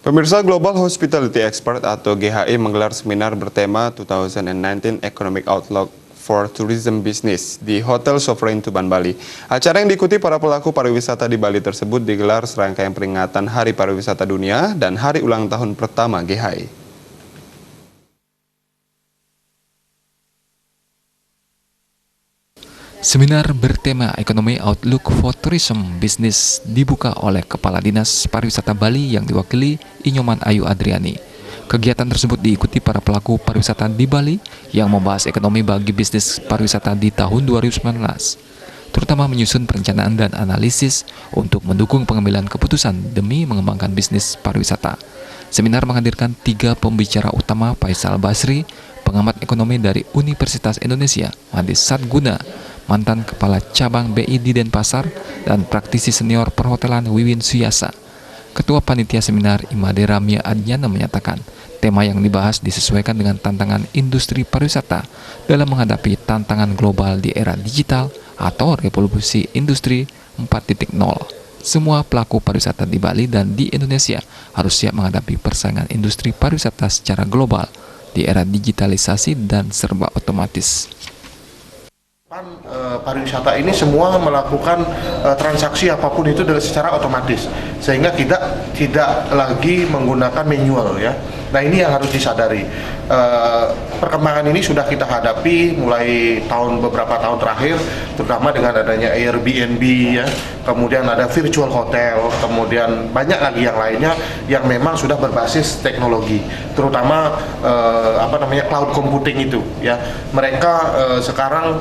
Pemirsa, Global Hospitality Expert atau GHI menggelar seminar bertema 2019 Economic Outlook for Tourism Business di Hotel Sovereign Tuban, Bali. Acara yang diikuti para pelaku pariwisata di Bali tersebut digelar serangkaian peringatan Hari Pariwisata Dunia dan Hari Ulang Tahun pertama GHI. Seminar bertema Economy Outlook for Tourism Business dibuka oleh Kepala Dinas Pariwisata Bali yang diwakili Inyoman Ayu Adriani. Kegiatan tersebut diikuti para pelaku pariwisata di Bali yang membahas ekonomi bagi bisnis pariwisata di tahun 2019, terutama menyusun perencanaan dan analisis untuk mendukung pengambilan keputusan demi mengembangkan bisnis pariwisata. Seminar menghadirkan 3 pembicara utama: Faisal Basri, pengamat ekonomi dari Universitas Indonesia, Mhandis Satguna, mantan Kepala Cabang BI di Denpasar, dan praktisi senior perhotelan Wiwin Suyasa. Ketua Panitia Seminar Imade Ramya Adnyana menyatakan, tema yang dibahas disesuaikan dengan tantangan industri pariwisata dalam menghadapi tantangan global di era digital atau revolusi industri 4.0. Semua pelaku pariwisata di Bali dan di Indonesia harus siap menghadapi persaingan industri pariwisata secara global di era digitalisasi dan serba otomatis. Pariwisata ini semua melakukan transaksi apapun itu secara otomatis, sehingga kita tidak lagi menggunakan manual ya. Nah, ini yang harus disadari. Perkembangan ini sudah kita hadapi mulai beberapa tahun terakhir, terutama dengan adanya Airbnb ya, kemudian ada virtual hotel, kemudian banyak lagi yang lainnya yang memang sudah berbasis teknologi, terutama cloud computing itu ya. Mereka sekarang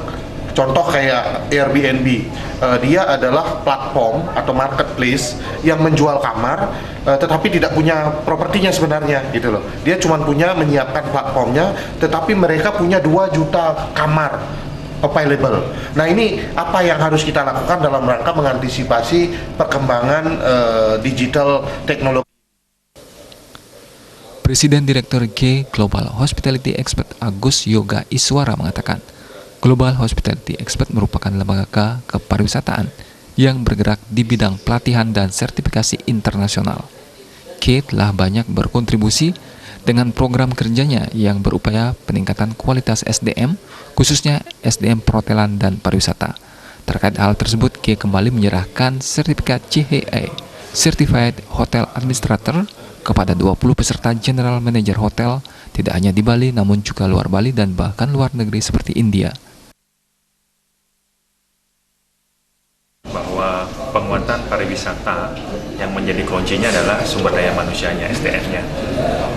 contoh kayak Airbnb, dia adalah platform atau marketplace yang menjual kamar, tetapi tidak punya propertinya sebenarnya gitu loh. Dia cuma punya menyiapkan platformnya, tetapi mereka punya 2 juta kamar available. Nah, ini apa yang harus kita lakukan dalam rangka mengantisipasi perkembangan digital teknologi. Presiden Direktur G Global Hospitality Expert Agus Yoga Iswara mengatakan, Global Hospitality Expert merupakan lembaga kepariwisataan yang bergerak di bidang pelatihan dan sertifikasi internasional. K telah banyak berkontribusi dengan program kerjanya yang berupaya peningkatan kualitas SDM, khususnya SDM perhotelan dan pariwisata. Terkait hal tersebut, K kembali menyerahkan sertifikat CHA, Certified Hotel Administrator, kepada 20 peserta General Manager Hotel, tidak hanya di Bali namun juga luar Bali dan bahkan luar negeri seperti India. Bahwa penguatan pariwisata yang menjadi kuncinya adalah sumber daya manusianya, SDM-nya.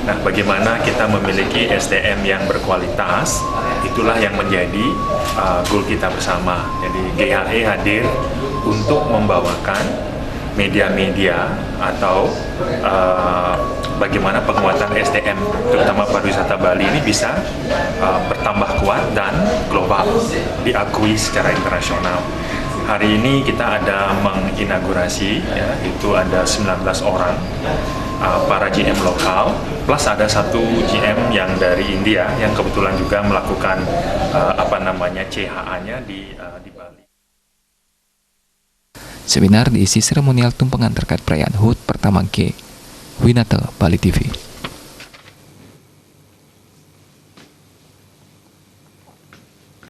Nah, bagaimana kita memiliki SDM yang berkualitas, itulah yang menjadi goal kita bersama. Jadi GHI hadir untuk membawakan media-media atau bagaimana penguatan SDM, terutama pariwisata Bali ini bisa bertambah kuat dan global, diakui secara internasional. Hari ini kita ada menginaugurasi, ya, itu ada 19 orang para GM lokal, plus ada 1 GM yang dari India yang kebetulan juga melakukan CHA-nya di Bali. Seminar diisi seremonial tumpengan terkait perayaan HUT pertama G. Winata, Bali TV.